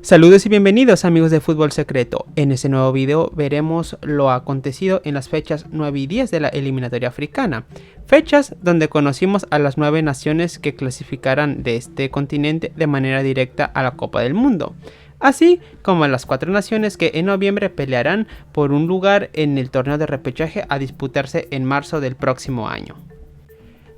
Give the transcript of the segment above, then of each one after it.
Saludos y bienvenidos amigos de Fútbol Secreto. En este nuevo video veremos lo acontecido en las fechas 9 y 10 de la eliminatoria africana. Fechas donde conocimos a las 9 naciones que clasificarán de este continente de manera directa a la Copa del Mundo. Así como a las 4 naciones que en noviembre pelearán por un lugar en el torneo de repechaje a disputarse en marzo del próximo año.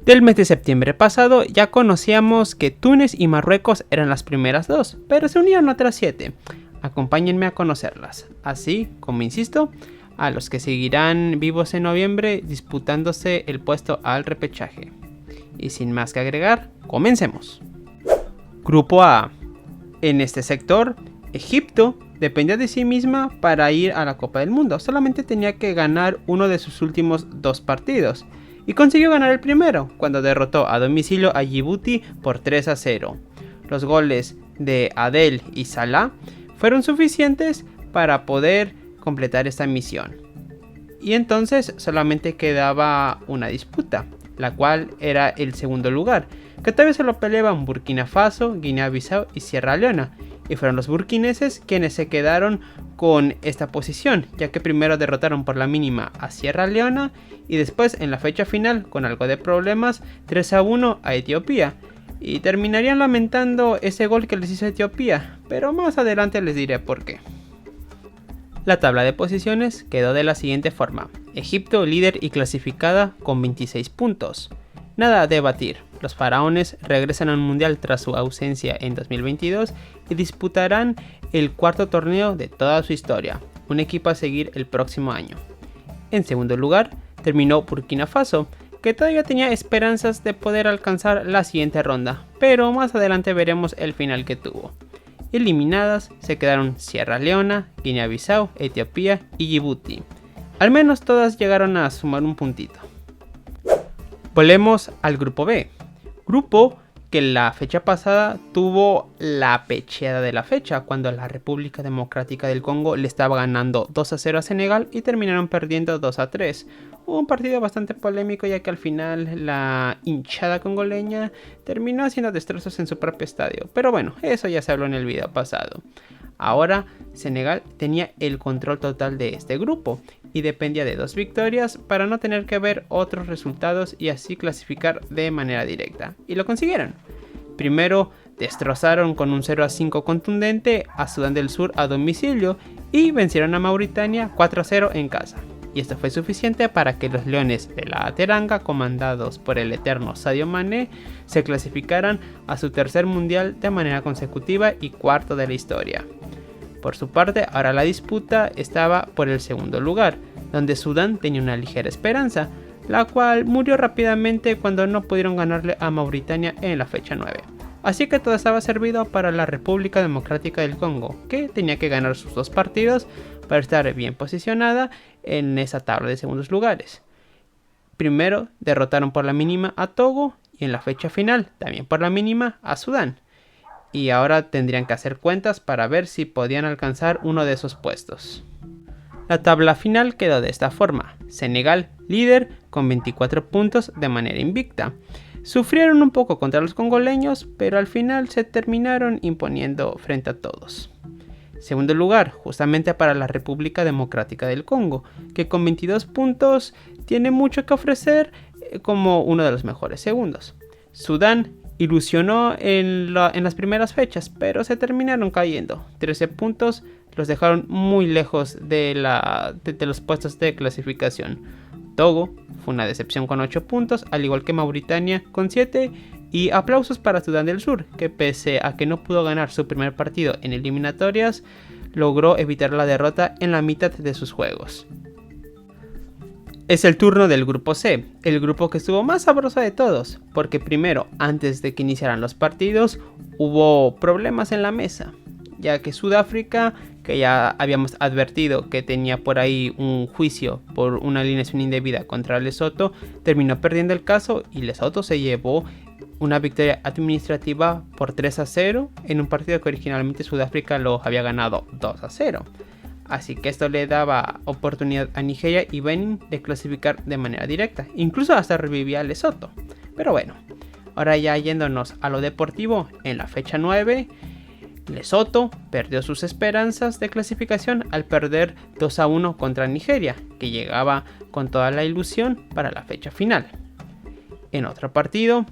Del mes de septiembre pasado ya conocíamos que Túnez y Marruecos eran las primeras dos, pero se unieron otras 7. Acompáñenme a conocerlas, así como insisto, a los que seguirán vivos en noviembre disputándose el puesto al repechaje. Y sin más que agregar, comencemos. Grupo A. En este sector, Egipto dependía de sí misma para ir a la Copa del Mundo, solamente tenía que ganar uno de sus últimos 2 partidos. Y consiguió ganar el primero, cuando derrotó a domicilio a Djibouti por 3-0. Los goles de Adel y Salah fueron suficientes para poder completar esta misión. Y entonces solamente quedaba una disputa, la cual era el segundo lugar, que todavía se lo peleaban Burkina Faso, Guinea-Bissau y Sierra Leona. Y fueron los burkineses quienes se quedaron con esta posición, ya que primero derrotaron por la mínima a Sierra Leona y después en la fecha final, con algo de problemas, 3-1 a Etiopía. Y terminarían lamentando ese gol que les hizo Etiopía, pero más adelante les diré por qué. La tabla de posiciones quedó de la siguiente forma: Egipto líder y clasificada con 26 puntos. Nada a debatir, los faraones regresan al mundial tras su ausencia en 2022 y disputarán el cuarto torneo de toda su historia, un equipo a seguir el próximo año. En segundo lugar, terminó Burkina Faso, que todavía tenía esperanzas de poder alcanzar la siguiente ronda, pero más adelante veremos el final que tuvo. Eliminadas se quedaron Sierra Leona, Guinea-Bissau, Etiopía y Djibouti. Al menos todas llegaron a sumar un puntito. Volvemos al grupo B, grupo que la fecha pasada tuvo la pecheada de la fecha, cuando la República Democrática del Congo le estaba ganando 2-0 a Senegal y terminaron perdiendo 2-3. Un partido bastante polémico, ya que al final la hinchada congoleña terminó haciendo destrozos en su propio estadio, pero bueno, eso ya se habló en el video pasado. Ahora Senegal tenía el control total de este grupo y dependía de 2 victorias para no tener que ver otros resultados y así clasificar de manera directa. Y lo consiguieron. Primero destrozaron con un 0-5 contundente a Sudán del Sur a domicilio y vencieron a Mauritania 4-0 en casa. Y esto fue suficiente para que los Leones de la Teranga, comandados por el eterno Sadio Mané, se clasificaran a su tercer mundial de manera consecutiva y cuarto de la historia. Por su parte, ahora la disputa estaba por el segundo lugar, donde Sudán tenía una ligera esperanza, la cual murió rápidamente cuando no pudieron ganarle a Mauritania en la fecha 9. Así que todo estaba servido para la República Democrática del Congo, que tenía que ganar sus 2 partidos para estar bien posicionada en esa tabla de segundos lugares. Primero derrotaron por la mínima a Togo y en la fecha final también por la mínima a Sudán. Y ahora tendrían que hacer cuentas para ver si podían alcanzar uno de esos puestos. La tabla final quedó de esta forma: Senegal líder con 24 puntos de manera invicta. Sufrieron un poco contra los congoleños, pero al final se terminaron imponiendo frente a todos. Segundo lugar, justamente para la República Democrática del Congo, que con 22 puntos tiene mucho que ofrecer como uno de los mejores segundos. Sudán ilusionó en las primeras fechas, pero se terminaron cayendo. 13 puntos los dejaron muy lejos de los puestos de clasificación. Togo fue una decepción con 8 puntos, al igual que Mauritania con 7. Y aplausos para Sudán del Sur, que pese a que no pudo ganar su primer partido en eliminatorias, logró evitar la derrota en la mitad de sus juegos. Es el turno del grupo C, el grupo que estuvo más sabroso de todos, porque primero, antes de que iniciaran los partidos, hubo problemas en la mesa, ya que Sudáfrica, que ya habíamos advertido que tenía por ahí un juicio por una alineación indebida contra Lesoto, terminó perdiendo el caso y Lesoto se llevó una victoria administrativa por 3-0 en un partido que originalmente Sudáfrica lo había ganado 2-0. Así que esto le daba oportunidad a Nigeria y Benin de clasificar de manera directa. Incluso hasta revivía a Lesoto. Pero bueno, ahora ya yéndonos a lo deportivo, en la fecha 9 Lesoto perdió sus esperanzas de clasificación al perder 2-1 contra Nigeria, que llegaba con toda la ilusión para la fecha final. En otro partido,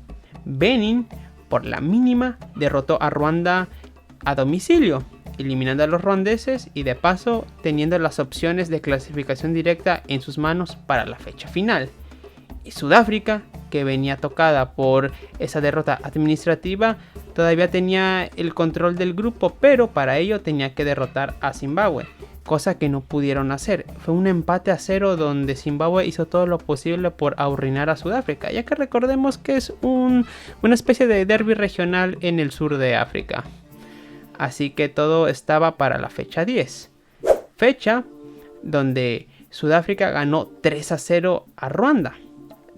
Benin, por la mínima, derrotó a Ruanda a domicilio, eliminando a los ruandeses y de paso teniendo las opciones de clasificación directa en sus manos para la fecha final. Y Sudáfrica, que venía tocada por esa derrota administrativa, todavía tenía el control del grupo, pero para ello tenía que derrotar a Zimbabue, cosa que no pudieron hacer. Fue un empate a 0 donde Zimbabue hizo todo lo posible por arruinar a Sudáfrica, ya que recordemos que es una especie de derbi regional en el sur de África. Así que todo estaba para la fecha 10. Fecha donde Sudáfrica ganó 3-0 a Ruanda,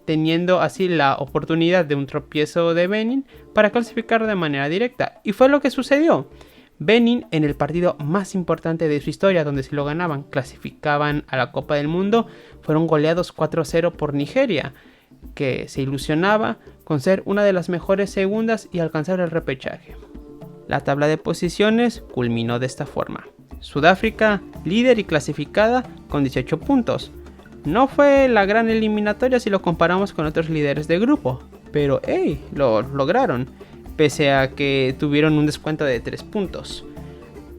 teniendo así la oportunidad de un tropiezo de Benin para clasificar de manera directa. Y fue lo que sucedió. Benin, en el partido más importante de su historia, donde si lo ganaban clasificaban a la Copa del Mundo, fueron goleados 4-0 por Nigeria, que se ilusionaba con ser una de las mejores segundas y alcanzar el repechaje. La tabla de posiciones culminó de esta forma. Sudáfrica, líder y clasificada con 18 puntos. No fue la gran eliminatoria si lo comparamos con otros líderes de grupo, pero lo lograron, pese a que tuvieron un descuento de 3 puntos.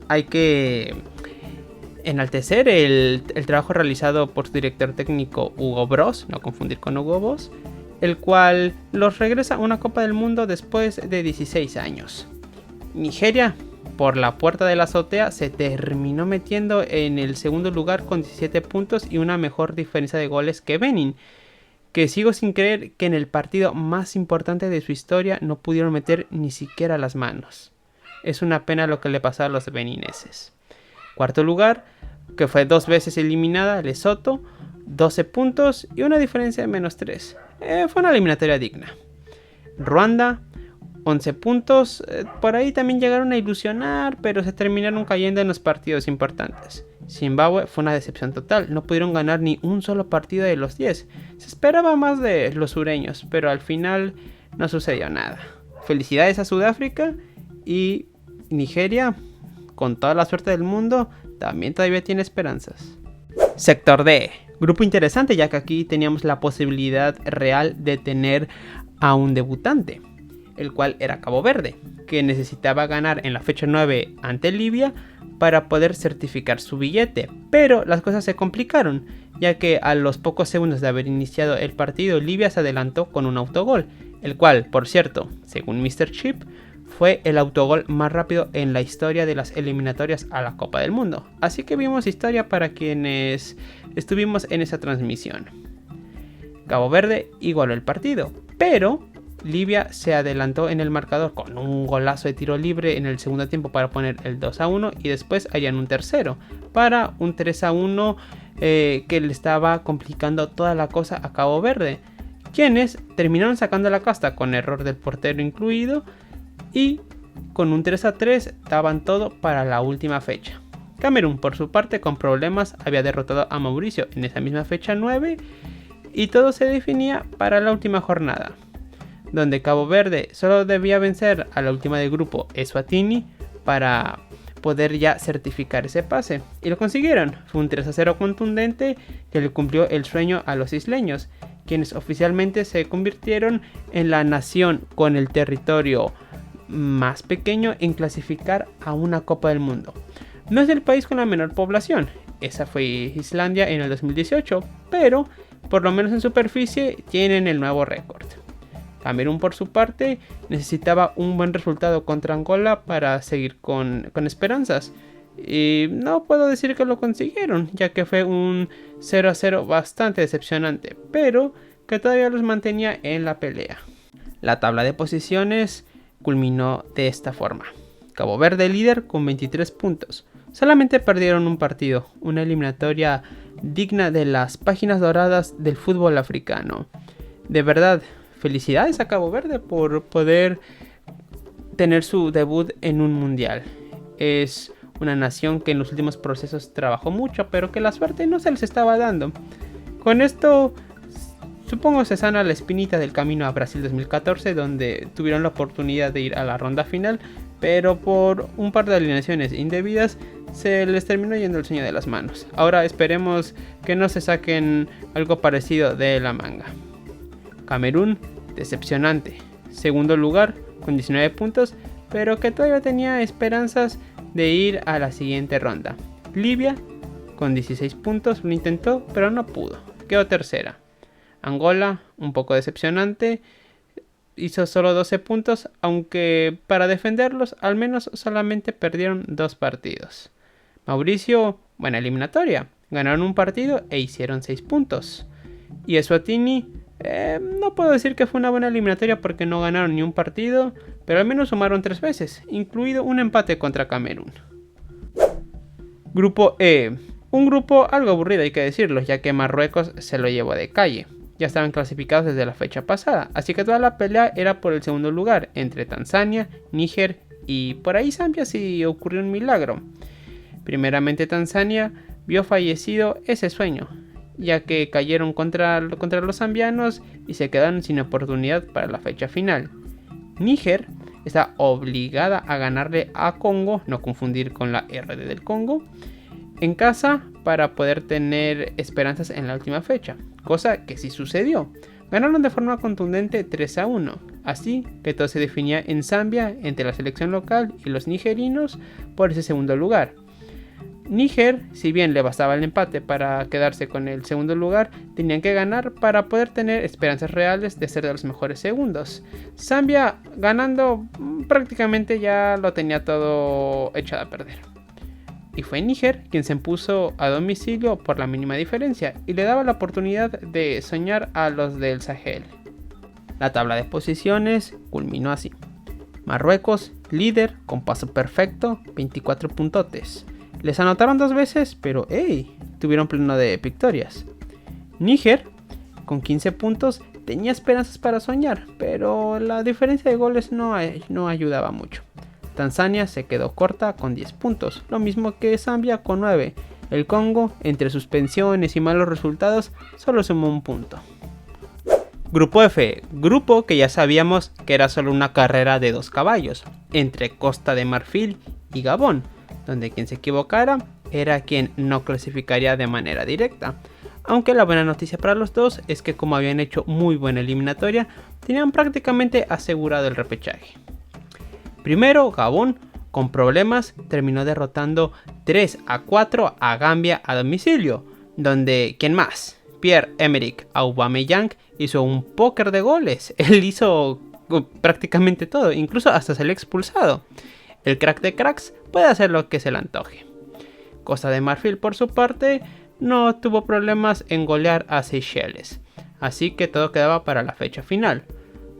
Hay que enaltecer el trabajo realizado por su director técnico Hugo Broos, no confundir con Hugo Boss, el cual los regresa a una Copa del Mundo después de 16 años. Nigeria, por la puerta de la azotea, se terminó metiendo en el segundo lugar con 17 puntos y una mejor diferencia de goles que Benin, que sigo sin creer que en el partido más importante de su historia no pudieron meter ni siquiera las manos. Es una pena lo que le pasó a los benineses. Cuarto lugar, que fue 2 veces eliminada, Lesoto, 12 puntos y una diferencia de -3. Fue una eliminatoria digna. Ruanda, 11 puntos, por ahí también llegaron a ilusionar, pero se terminaron cayendo en los partidos importantes. Zimbabue fue una decepción total, no pudieron ganar ni un solo partido de los 10. Se esperaba más de los sureños, pero al final no sucedió nada. Felicidades a Sudáfrica y Nigeria, con toda la suerte del mundo, también todavía tiene esperanzas. Sector D, grupo interesante ya que aquí teníamos la posibilidad real de tener a un debutante, el cual era Cabo Verde, que necesitaba ganar en la fecha 9 ante Libia para poder certificar su billete, pero las cosas se complicaron, ya que a los pocos segundos de haber iniciado el partido, Libia se adelantó con un autogol, el cual, por cierto, según Mr. Chip, fue el autogol más rápido en la historia de las eliminatorias a la Copa del Mundo, así que vimos historia para quienes estuvimos en esa transmisión. Cabo Verde igualó el partido, pero Libia se adelantó en el marcador con un golazo de tiro libre en el segundo tiempo para poner el 2-1 y después harían un tercero para un 3-1 que le estaba complicando toda la cosa a Cabo Verde, quienes terminaron sacando la casta con error del portero incluido y con un 3-3 daban todo para la última fecha. Camerún, por su parte, con problemas había derrotado a Mauricio en esa misma fecha 9 y todo se definía para la última jornada, donde Cabo Verde solo debía vencer a la última del grupo, Eswatini, para poder ya certificar ese pase. Y lo consiguieron. Fue un 3-0 contundente que le cumplió el sueño a los isleños, quienes oficialmente se convirtieron en la nación con el territorio más pequeño en clasificar a una Copa del Mundo. No es el país con la menor población, esa fue Islandia en el 2018, pero por lo menos en superficie tienen el nuevo récord. Camerún, por su parte, necesitaba un buen resultado contra Angola para seguir con esperanzas. Y no puedo decir que lo consiguieron, ya que fue un 0-0 bastante decepcionante, pero que todavía los mantenía en la pelea. La tabla de posiciones culminó de esta forma. Cabo Verde líder con 23 puntos. Solamente perdieron un partido, una eliminatoria digna de las páginas doradas del fútbol africano. De verdad, felicidades a Cabo Verde por poder tener su debut en un mundial. Es una nación que en los últimos procesos trabajó mucho, pero que la suerte no se les estaba dando. Con esto, supongo se sana la espinita del camino a Brasil 2014, donde tuvieron la oportunidad de ir a la ronda final, pero por un par de alineaciones indebidas se les terminó yendo el sueño de las manos. Ahora esperemos que no se saquen algo parecido de la manga. Camerún, decepcionante. Segundo lugar con 19 puntos, pero que todavía tenía esperanzas de ir a la siguiente ronda. Libia, con 16 puntos, lo intentó, pero no pudo. Quedó tercera. Angola, un poco decepcionante. Hizo solo 12 puntos, aunque para defenderlos al menos solamente perdieron 2 partidos. Mauricio, buena eliminatoria. Ganaron un partido e hicieron 6 puntos. Y Eswatini, no puedo decir que fue una buena eliminatoria porque no ganaron ni un partido, pero al menos sumaron 3 veces, incluido un empate contra Camerún. Grupo E. Un grupo algo aburrido, hay que decirlo, ya que Marruecos se lo llevó de calle. Ya estaban clasificados desde la fecha pasada, así que toda la pelea era por el segundo lugar, entre Tanzania, Níger y por ahí Zambia si ocurrió un milagro. Primeramente Tanzania vio fallecido ese sueño, ya que cayeron contra los zambianos y se quedaron sin oportunidad para la fecha final. Níger está obligada a ganarle a Congo, no confundir con la RD del Congo, en casa para poder tener esperanzas en la última fecha, cosa que sí sucedió. Ganaron de forma contundente 3-1, así que todo se definía en Zambia entre la selección local y los nigerinos por ese segundo lugar. Níger, si bien le bastaba el empate para quedarse con el segundo lugar, tenían que ganar para poder tener esperanzas reales de ser de los mejores segundos. Zambia ganando prácticamente ya lo tenía todo echado a perder. Y fue Níger quien se impuso a domicilio por la mínima diferencia y le daba la oportunidad de soñar a los del Sahel. La tabla de posiciones culminó así. Marruecos, líder con paso perfecto, 24 puntotes. Les anotaron 2 veces, pero tuvieron pleno de victorias. Níger, con 15 puntos, tenía esperanzas para soñar, pero la diferencia de goles no ayudaba mucho. Tanzania se quedó corta con 10 puntos, lo mismo que Zambia con 9. El Congo, entre suspensiones y malos resultados, solo sumó un punto. Grupo F, grupo que ya sabíamos que era solo una carrera de 2 caballos, entre Costa de Marfil y Gabón, donde quien se equivocara era quien no clasificaría de manera directa. Aunque la buena noticia para los dos es que como habían hecho muy buena eliminatoria, tenían prácticamente asegurado el repechaje. Primero, Gabón, con problemas, terminó derrotando 3-4 a Gambia a domicilio, donde, ¿quién más? Pierre-Emerick Aubameyang hizo un póker de goles. Él hizo prácticamente todo, incluso hasta salió expulsado. El crack de cracks puede hacer lo que se le antoje. Costa de Marfil, por su parte, no tuvo problemas en golear a Seychelles, así que todo quedaba para la fecha final,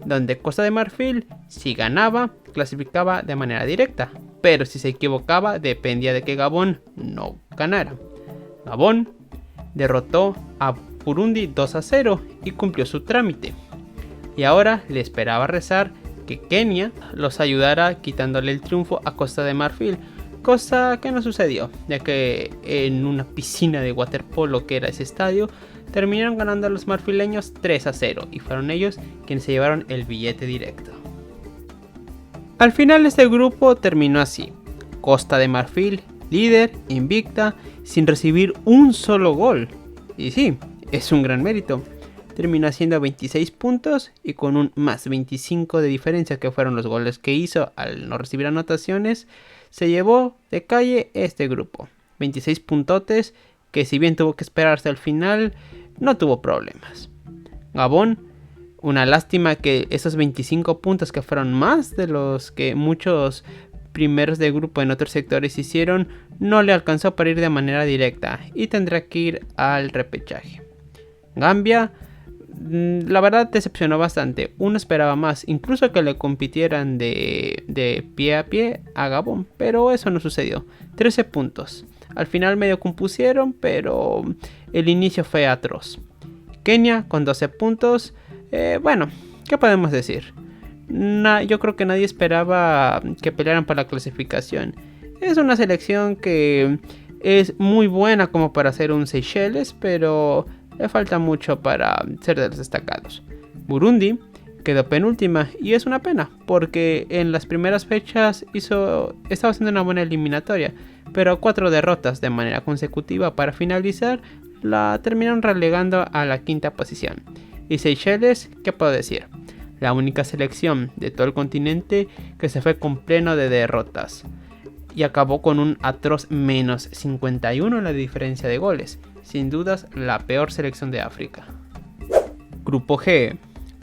donde Costa de Marfil, si ganaba, clasificaba de manera directa, pero si se equivocaba, dependía de que Gabón no ganara. Gabón derrotó a Burundi 2-0 y cumplió su trámite, y ahora le esperaba rezar que Kenia los ayudara quitándole el triunfo a Costa de Marfil, cosa que no sucedió, ya que en una piscina de waterpolo que era ese estadio, terminaron ganando a los marfileños 3-0 y fueron ellos quienes se llevaron el billete directo. Al final este grupo terminó así: Costa de Marfil, líder, invicta, sin recibir un solo gol. Y sí, es un gran mérito. Terminó haciendo 26 puntos y con un más 25 de diferencia, que fueron los goles que hizo al no recibir anotaciones, se llevó de calle este grupo. 26 puntotes que, si bien tuvo que esperarse al final, no tuvo problemas. Gabón, una lástima que esos 25 puntos, que fueron más de los que muchos primeros de grupo en otros sectores hicieron, no le alcanzó para ir de manera directa y tendrá que ir al repechaje. Gambia, la verdad, decepcionó bastante. Uno esperaba más, incluso que le compitieran de pie a pie a Gabón, pero eso no sucedió. 13 puntos. Al final medio compusieron, pero el inicio fue atroz. Kenia con 12 puntos. Bueno, ¿qué podemos decir? Yo creo que nadie esperaba que pelearan por la clasificación. Es una selección que es muy buena como para ser un Seychelles, pero le falta mucho para ser de los destacados. Burundi, quedó penúltima y es una pena porque en las primeras fechas estaba haciendo una buena eliminatoria, pero 4 derrotas de manera consecutiva para finalizar la terminaron relegando a la quinta posición. Y Seychelles, ¿qué puedo decir? La única selección de todo el continente que se fue con pleno de derrotas y acabó con un atroz menos 51 en la diferencia de goles. Sin dudas, la peor selección de África. Grupo G.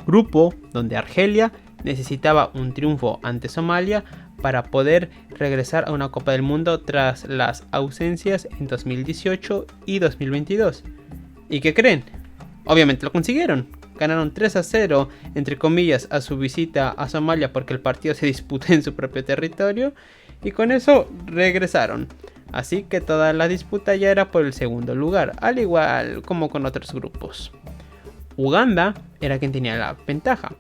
Grupo donde Argelia necesitaba un triunfo ante Somalia para poder regresar a una Copa del Mundo tras las ausencias en 2018 y 2022. ¿Y qué creen? Obviamente lo consiguieron. Ganaron 3-0, entre comillas, a su visita a Somalia porque el partido se disputó en su propio territorio y con eso regresaron. Así que toda la disputa ya era por el segundo lugar, al igual como con otros grupos. Uganda era quien tenía la ventaja.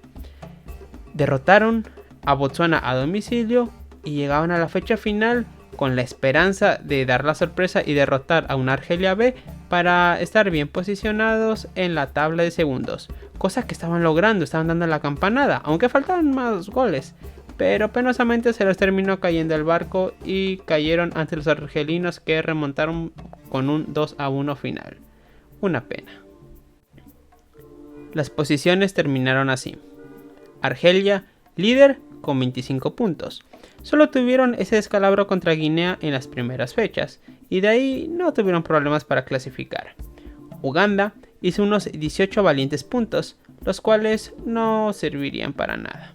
Derrotaron a Botsuana a domicilio y llegaban a la fecha final con la esperanza de dar la sorpresa y derrotar a una Argelia B para estar bien posicionados en la tabla de segundos. Cosa que estaban logrando, estaban dando la campanada, aunque faltaban más goles. Pero penosamente se les terminó cayendo el barco y cayeron ante los argelinos que remontaron con un 2-1 final. Una pena. Las posiciones terminaron así. Argelia, líder con 25 puntos. Solo tuvieron ese descalabro contra Guinea en las primeras fechas y de ahí no tuvieron problemas para clasificar. Uganda hizo unos 18 valientes puntos, los cuales no servirían para nada.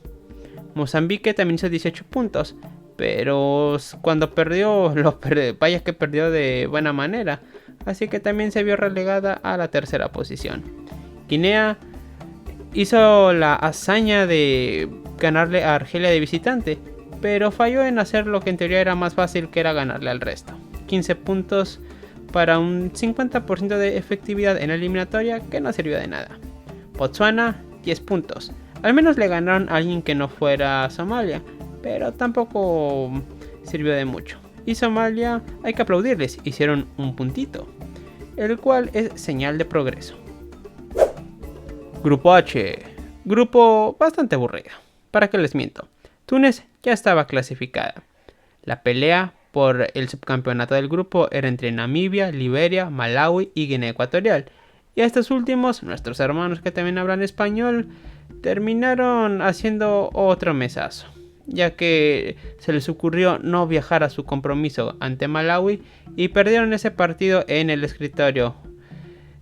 Mozambique también hizo 18 puntos, pero cuando perdió, vaya que perdió de buena manera, así que también se vio relegada a la tercera posición. Guinea hizo la hazaña de ganarle a Argelia de visitante, pero falló en hacer lo que en teoría era más fácil, que era ganarle al resto. 15 puntos para un 50% de efectividad en la eliminatoria que no sirvió de nada. Botsuana, 10 puntos. Al menos le ganaron a alguien que no fuera Somalia, pero tampoco sirvió de mucho. Y Somalia, hay que aplaudirles, hicieron un puntito, el cual es señal de progreso. Grupo H. Grupo bastante aburrido. ¿Para qué les miento? Túnez ya estaba clasificada. La pelea por el subcampeonato del grupo era entre Namibia, Liberia, Malawi y Guinea Ecuatorial. Y a estos últimos, nuestros hermanos que también hablan español, terminaron haciendo otro mesazo, ya que se les ocurrió no viajar a su compromiso ante Malawi y perdieron ese partido en el escritorio.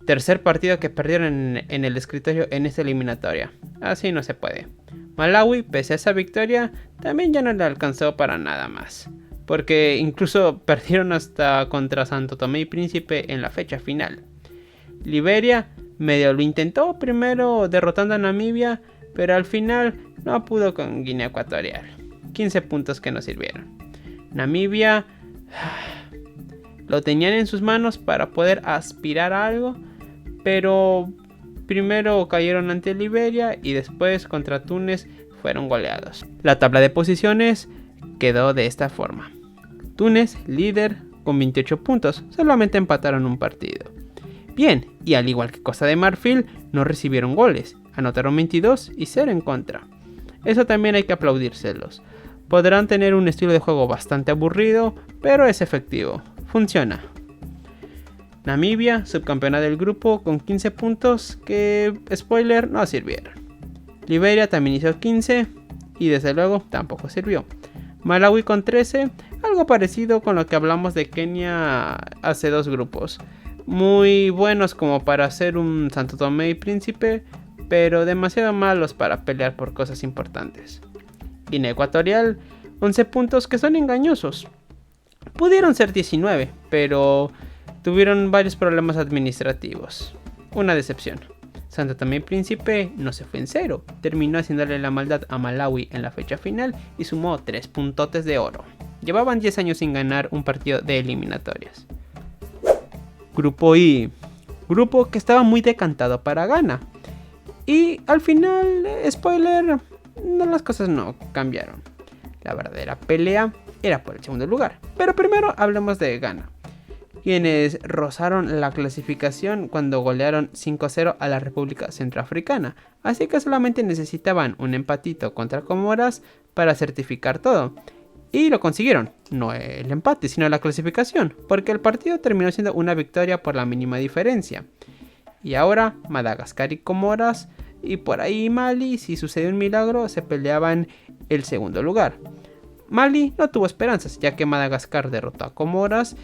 Tercer partido que perdieron en el escritorio en esta eliminatoria. Así no se puede. Malawi, pese a esa victoria, también ya no le alcanzó para nada más, porque incluso perdieron hasta contra Santo Tomé y Príncipe en la fecha final. Liberia medio lo intentó primero derrotando a Namibia, pero al final no pudo con Guinea Ecuatorial. 15 puntos que no sirvieron. Namibia lo tenían en sus manos para poder aspirar a algo, pero primero cayeron ante Liberia y después contra Túnez fueron goleados. La tabla de posiciones quedó de esta forma. Túnez líder con 28 puntos, solamente empataron un partido. Bien, y al igual que Costa de Marfil, no recibieron goles, anotaron 22 y 0 en contra. Eso también hay que aplaudírselos. Podrán tener un estilo de juego bastante aburrido, pero es efectivo, funciona. Namibia, subcampeona del grupo, con 15 puntos que, spoiler, no sirvieron. Liberia también hizo 15 y desde luego tampoco sirvió. Malawi con 13, algo parecido con lo que hablamos de Kenia hace dos grupos. Muy buenos como para hacer un Santo Tomé y Príncipe, pero demasiado malos para pelear por cosas importantes. Guinea Ecuatorial, 11 puntos que son engañosos. Pudieron ser 19, pero tuvieron varios problemas administrativos. Una decepción. Santo Tomé y Príncipe no se fue en cero, terminó haciéndole la maldad a Malawi en la fecha final y sumó 3 puntotes de oro. Llevaban 10 años sin ganar un partido de eliminatorias. Grupo I, grupo que estaba muy decantado para Ghana. Y al final, spoiler, las cosas no cambiaron. La verdadera pelea era por el segundo lugar. Pero primero hablemos de Ghana. quienes rozaron la clasificación cuando golearon 5-0 a la República Centroafricana, así que solamente necesitaban un empatito contra Comoras para certificar todo. Y lo consiguieron, no el empate, sino la clasificación, porque el partido terminó siendo una victoria por la mínima diferencia. Y ahora Madagascar y Comoras, y por ahí Mali, si sucede un milagro, se peleaban el segundo lugar. Mali no tuvo esperanzas, ya que Madagascar derrotó a Comoras,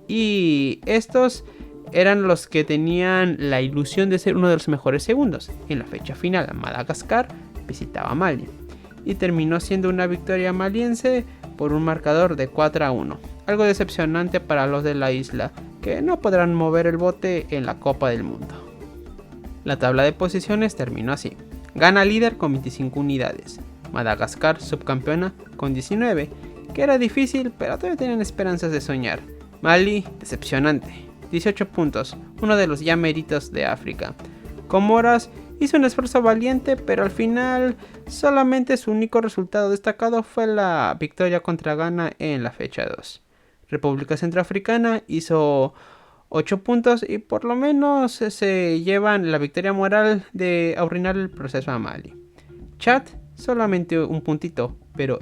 y estos eran los que tenían la ilusión de ser uno de los mejores segundos. En la fecha final, Madagascar visitaba a Mali, y terminó siendo una victoria maliense por un marcador de 4-1. Algo decepcionante para los de la isla, que no podrán mover el bote en la Copa del Mundo. La tabla de posiciones terminó así. Ghana líder con 25 unidades. Madagascar subcampeona con 19, que era difícil, pero todavía tenían esperanzas de soñar. Mali, decepcionante, 18 puntos, uno de los ya méritos de África. Comoras hizo un esfuerzo valiente, pero al final solamente su único resultado destacado fue la victoria contra Ghana en la fecha 2. República Centroafricana hizo 8 puntos y por lo menos se llevan la victoria moral de arruinar el proceso a Mali. Chad, solamente un puntito, pero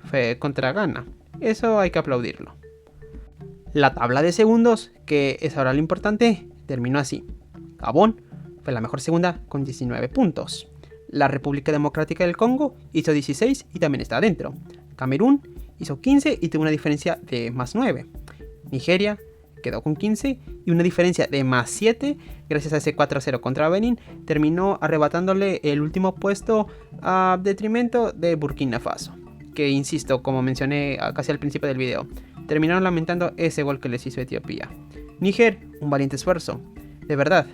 fue contra Ghana. Eso hay que aplaudirlo. La tabla de segundos, que es ahora lo importante, terminó así. Gabón fue la mejor segunda con 19 puntos. La República Democrática del Congo hizo 16 y también está adentro. Camerún hizo 15 y tuvo una diferencia de más 9. Nigeria quedó con 15 y una diferencia de más 7 gracias a ese 4-0 contra Benin. Terminó arrebatándole el último puesto a detrimento de Burkina Faso, que insisto, como mencioné casi al principio del video, terminaron lamentando ese gol que les hizo Etiopía. Níger, un valiente esfuerzo. De verdad,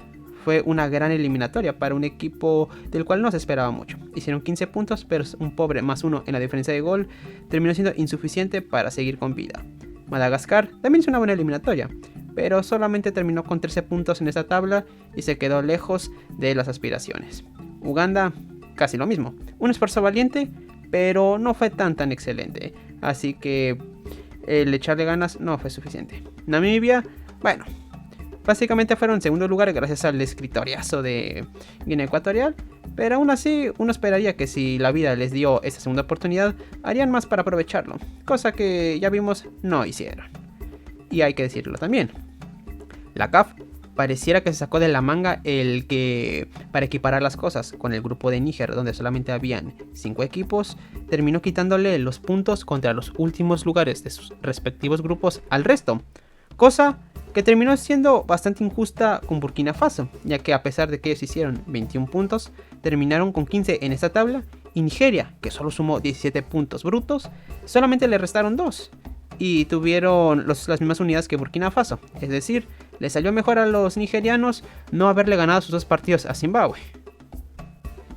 fue una gran eliminatoria para un equipo del cual no se esperaba mucho. Hicieron 15 puntos, pero un pobre más 1 en la diferencia de gol terminó siendo insuficiente para seguir con vida. Madagascar también hizo una buena eliminatoria, pero solamente terminó con 13 puntos en esta tabla y se quedó lejos de las aspiraciones. Uganda, casi lo mismo. Un esfuerzo valiente, pero no fue tan excelente. Así que el echarle ganas no fue suficiente. Namibia, bueno, básicamente fueron en segundo lugar gracias al escritoriazo de Guinea Ecuatorial, pero aún así uno esperaría que si la vida les dio esa segunda oportunidad, harían más para aprovecharlo, cosa que ya vimos no hicieron. Y hay que decirlo también, la CAF pareciera que se sacó de la manga el que, para equiparar las cosas con el grupo de Níger, donde solamente habían 5 equipos, terminó quitándole los puntos contra los últimos lugares de sus respectivos grupos al resto, cosa que terminó siendo bastante injusta con Burkina Faso, ya que a pesar de que ellos hicieron 21 puntos, terminaron con 15 en esta tabla, y Nigeria, que solo sumó 17 puntos brutos, solamente le restaron 2, y tuvieron las mismas unidades que Burkina Faso, es decir, les salió mejor a los nigerianos no haberle ganado sus 2 partidos a Zimbabue.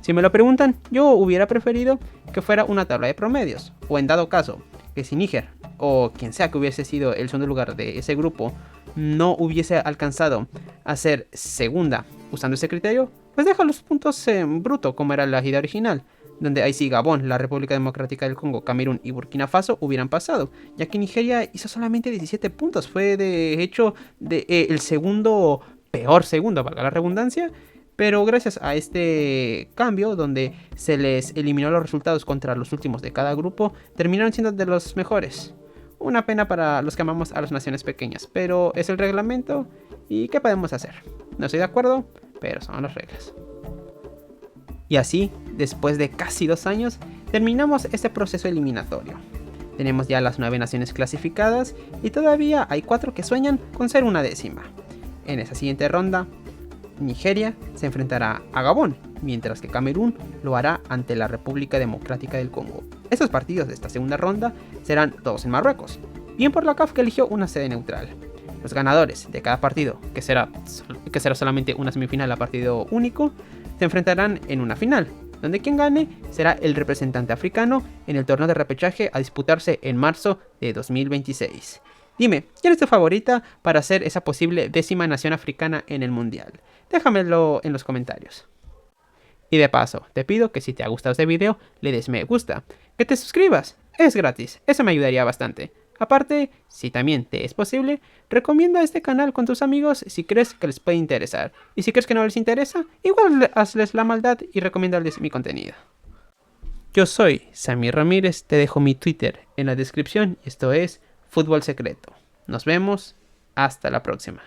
Si me lo preguntan, yo hubiera preferido que fuera una tabla de promedios, o en dado caso, que si Níger, o quien sea que hubiese sido el segundo lugar de ese grupo, no hubiese alcanzado a ser segunda usando ese criterio, pues deja los puntos en bruto como era la idea original, donde ahí sí Gabón, la República Democrática del Congo, Camerún y Burkina Faso hubieran pasado, ya que Nigeria hizo solamente 17 puntos, fue de hecho el segundo peor segundo, valga la redundancia, pero gracias a este cambio donde se les eliminó los resultados contra los últimos de cada grupo, terminaron siendo de los mejores. Una pena para los que amamos a las naciones pequeñas, pero es el reglamento y ¿qué podemos hacer? No estoy de acuerdo, pero son las reglas. Y así, después de casi 2 años, terminamos este proceso eliminatorio. Tenemos ya las 9 naciones clasificadas y todavía hay 4 que sueñan con ser una décima. En esa siguiente ronda, Nigeria se enfrentará a Gabón, mientras que Camerún lo hará ante la República Democrática del Congo. Estos partidos de esta segunda ronda serán todos en Marruecos, bien por la CAF que eligió una sede neutral. Los ganadores de cada partido, que será solamente una semifinal a partido único, se enfrentarán en una final, donde quien gane será el representante africano en el torneo de repechaje a disputarse en marzo de 2026. Dime, ¿quién es tu favorita para ser esa posible 10ª nación africana en el mundial? Déjamelo en los comentarios. Y de paso, te pido que si te ha gustado este video, le des me gusta, que te suscribas, es gratis, eso me ayudaría bastante. Aparte, si también te es posible, recomienda este canal con tus amigos si crees que les puede interesar. Y si crees que no les interesa, igual hazles la maldad y recomiéndales mi contenido. Yo soy Samir Ramírez, te dejo mi Twitter en la descripción y esto es Fútbol Secreto. Nos vemos, hasta la próxima.